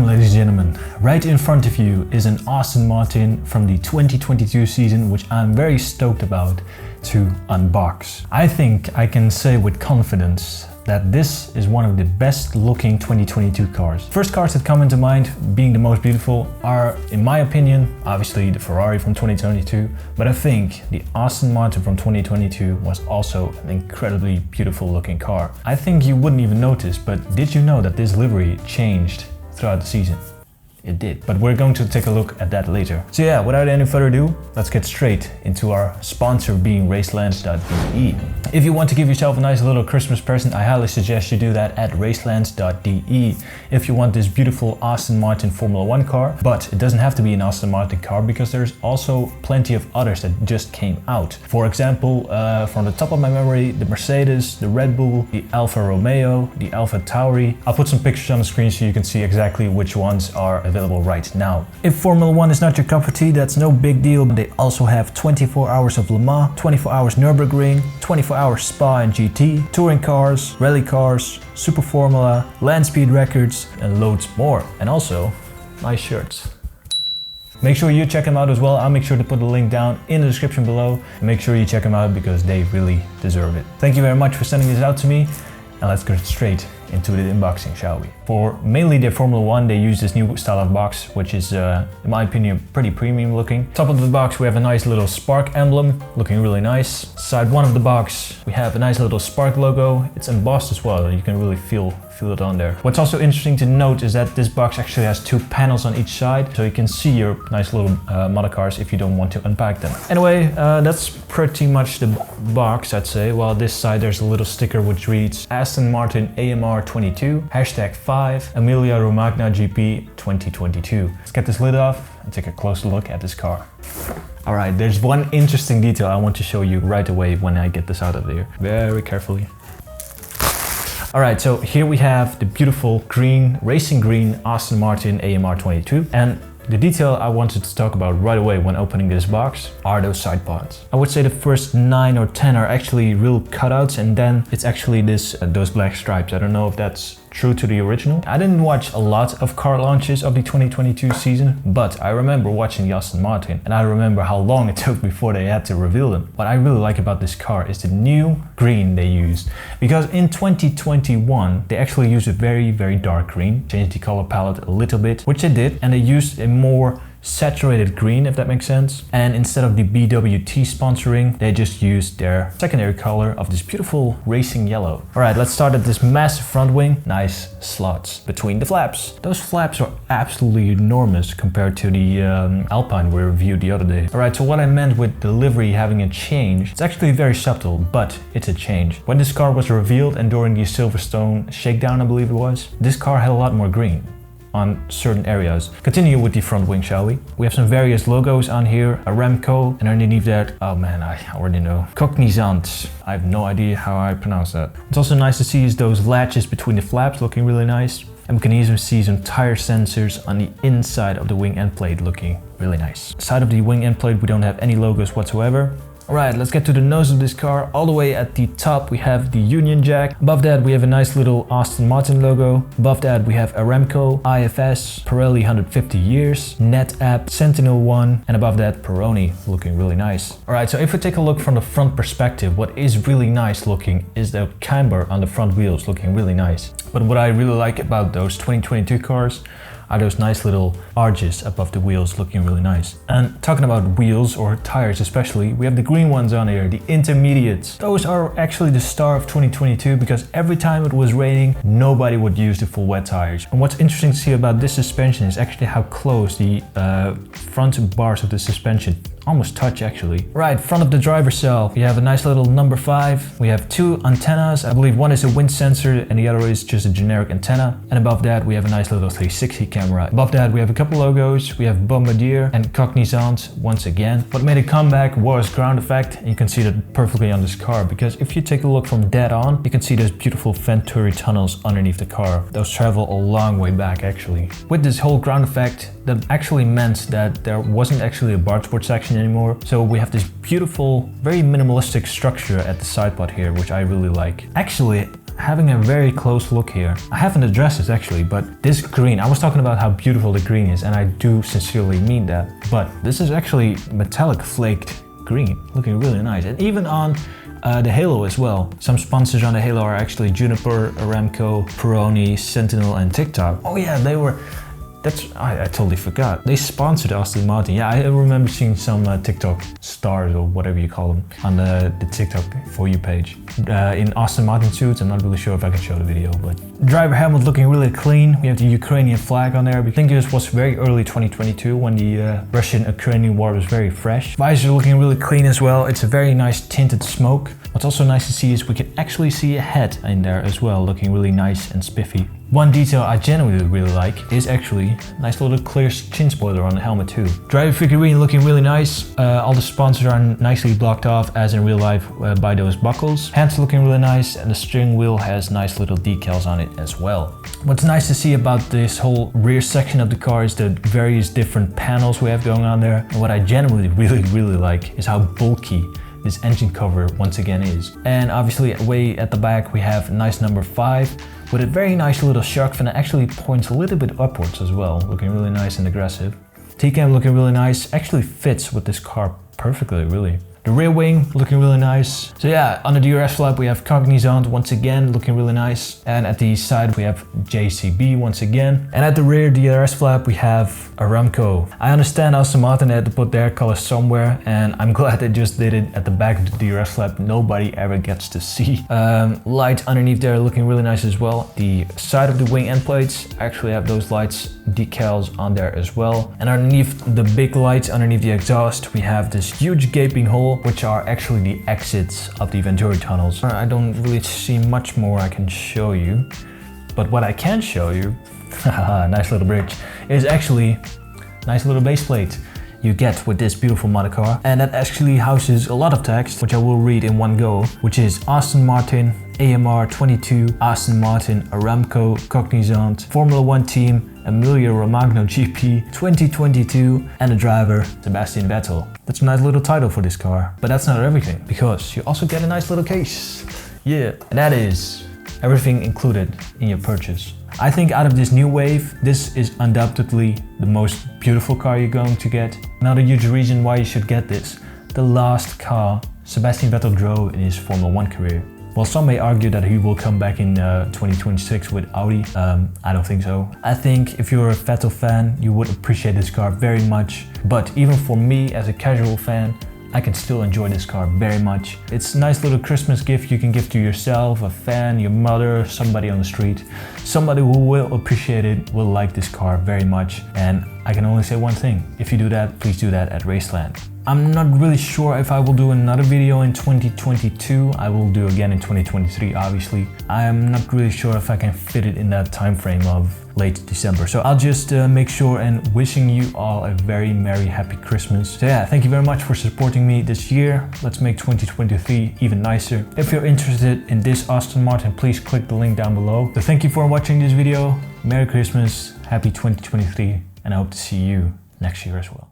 Welcome ladies and gentlemen, right in front of you is an Aston Martin from the 2022 season, which I'm very stoked about to unbox. I think I can say with confidence that this is one of the best looking 2022 cars. First cars that come into mind, being the most beautiful, are, in my opinion, obviously the Ferrari from 2022, but I think the Aston Martin from 2022 was also an incredibly beautiful looking car. I think you wouldn't even notice, but did you know that this livery changed throughout the season? It did, but we're going to take a look at that later. So yeah, without any further ado, let's get straight into our sponsor being Racelands.de. If you want to give yourself a nice little Christmas present, I highly suggest you do that at Racelands.de. If you want this beautiful Aston Martin Formula 1 car, but it doesn't have to be an Aston Martin car because there's also plenty of others that just came out. For example, from the top of my memory, the Mercedes, the Red Bull, the Alfa Romeo, the Alfa Tauri. I'll put some pictures on the screen so you can see exactly which ones are available right now. If Formula 1 is not your cup of tea, that's no big deal. They also have 24 hours of Le Mans, 24 hours Nürburgring, 24 hours Spa and GT, touring cars, rally cars, Super Formula, land speed records, and loads more. And also, nice shirts. Make sure you check them out as well. I'll make sure to put the link down in the description below. Make sure you check them out because they really deserve it. Thank you very much for sending this out to me. And let's get straight into the unboxing, shall we? For mainly their Formula 1, they use this new style of box, which is, in my opinion, pretty premium looking. Top of the box, we have a nice little Spark emblem, looking really nice. Side one of the box, we have a nice little Spark logo. It's embossed as well, you can really feel it on there. What's also interesting to note is that this box actually has two panels on each side, so you can see your nice little model cars if you don't want to unpack them. Anyway, that's pretty much the box, I'd say. While this side there's a little sticker which reads Aston Martin AMR22 #5 Emilia-Romagna GP 2022. Let's get this lid off and take a closer look at this car. Alright, there's one interesting detail I want to show you right away when I get this out of there. Very carefully. Alright, so here we have the beautiful green, racing green Aston Martin AMR22, and the detail I wanted to talk about right away when opening this box are those side pods. I would say the first 9 or 10 are actually real cutouts, and then it's actually those black stripes. I don't know if that's true to the original. I didn't watch a lot of car launches of the 2022 season, but I remember watching the Aston Martin, and I remember how long it took before they had to reveal them. What I really like about this car is the new green they used, because in 2021 they actually used a very, very dark green, changed the color palette a little bit, which they did, and they used a more saturated green, if that makes sense. And instead of the BWT sponsoring, they just used their secondary color of this beautiful racing yellow. Alright, let's start at this massive front wing. Nice slots between the flaps. Those flaps are absolutely enormous compared to the Alpine we reviewed the other day. Alright, so what I meant with the livery having a change, it's actually very subtle, but it's a change. When this car was revealed and during the Silverstone shakedown, I believe it was, this car had a lot more green on certain areas. Continue with the front wing, shall we? We have some various logos on here, Aramco, and underneath that, oh man, I already know, Cognizant. I have no idea how I pronounce that. It's also nice to see is those latches between the flaps looking really nice. And we can even see some tire sensors on the inside of the wing end plate looking really nice. Side of the wing end plate, we don't have any logos whatsoever. Alright, let's get to the nose of this car. All the way at the top we have the Union Jack. Above that we have a nice little Aston Martin logo. Above that we have Aramco, IFS, Pirelli 150 years, NetApp, Sentinel-1, and above that Peroni, looking really nice. Alright, so if we take a look from the front perspective, what is really nice looking is the camber on the front wheels looking really nice. But what I really like about those 2022 cars are those nice little arches above the wheels looking really nice. And talking about wheels or tires especially, we have the green ones on here, the intermediates. Those are actually the star of 2022 because every time it was raining, nobody would use the full wet tires. And what's interesting to see about this suspension is actually how close the front bars of the suspension almost touch actually. Right, front of the driver's cell, we have a nice little number 5. We have 2 antennas. I believe one is a wind sensor and the other is just a generic antenna. And above that we have a nice little 360 camera. Above that we have a couple logos. We have Bombardier and Cognizant once again. What made a comeback was ground effect, and you can see that perfectly on this car, because if you take a look from dead on, you can see those beautiful Venturi tunnels underneath the car. Those travel a long way back actually. With this whole ground effect, that actually meant that there wasn't actually a bargeboard section suspension anymore. So we have this beautiful, very minimalistic structure at the side pod here, which I really like. Actually, having a very close look here, I haven't addressed this actually, but this green, I was talking about how beautiful the green is, and I do sincerely mean that, but this is actually metallic flaked green, looking really nice. And even on the halo as well. Some sponsors on the halo are actually Juniper, Aramco, Peroni, Sentinel and TikTok. Oh yeah, they were... I totally forgot. They sponsored Aston Martin. Yeah, I remember seeing some TikTok stars or whatever you call them on the TikTok For You page. In Aston Martin suits, I'm not really sure if I can show the video, but... Driver helmet looking really clean. We have the Ukrainian flag on there. I think this was very early 2022 when the Russian-Ukrainian war was very fresh. Visor looking really clean as well. It's a very nice tinted smoke. What's also nice to see is we can actually see a head in there as well, looking really nice and spiffy. One detail I genuinely really like is actually a nice little clear chin spoiler on the helmet too. Driver figurine looking really nice. All the sponsors are nicely blocked off as in real life by those buckles. Hands looking really nice, and the steering wheel has nice little decals on it as well. What's nice to see about this whole rear section of the car is the various different panels we have going on there. And what I genuinely really like is how bulky this engine cover once again is. And obviously way at the back we have a nice number 5 with a very nice little shark fin that actually points a little bit upwards as well, looking really nice and aggressive. T-cam looking really nice, actually fits with this car perfectly really. The rear wing looking really nice. So yeah, on the DRS flap we have Cognizant once again, looking really nice. And at the side we have JCB once again. And at the rear DRS flap we have Aramco. I understand Aston Martin had to put their colors somewhere, and I'm glad they just did it at the back of the DRS flap. Nobody ever gets to see. Light underneath there looking really nice as well. The side of the wing end plates actually have those lights decals on there as well. And underneath the big lights, underneath the exhaust, we have this huge gaping hole, which are actually the exits of the Venturi tunnels. I don't really see much more I can show you, but what I can show you, nice little bridge, is actually a nice little base plate you get with this beautiful modelcar. And that actually houses a lot of text, which I will read in one go, which is Aston Martin, AMR22, Aston Martin, Aramco, Cognizant, Formula 1 team, Emilia-Romagna GP 2022, and the driver, Sebastian Vettel. That's a nice little title for this car. But that's not everything, because you also get a nice little case. Yeah, and that is everything included in your purchase. I think out of this new wave, this is undoubtedly the most beautiful car you're going to get. Another huge reason why you should get this: the last car Sebastian Vettel drove in his Formula 1 career. While some may argue that he will come back in 2026 with Audi, I don't think so. I think if you're a Vettel fan, you would appreciate this car very much. But even for me as a casual fan, I can still enjoy this car very much. It's a nice little Christmas gift you can give to yourself, a fan, your mother, somebody on the street. Somebody who will appreciate it, will like this car very much. And I can only say one thing: if you do that, please do that at Raceland. I'm not really sure if I will do another video in 2022. I will do again in 2023, obviously. I am not really sure if I can fit it in that time frame of late December. So I'll just make sure and wishing you all a very merry, happy Christmas. So yeah, thank you very much for supporting me this year. Let's make 2023 even nicer. If you're interested in this Aston Martin, please click the link down below. So thank you for watching this video. Merry Christmas, happy 2023, and I hope to see you next year as well.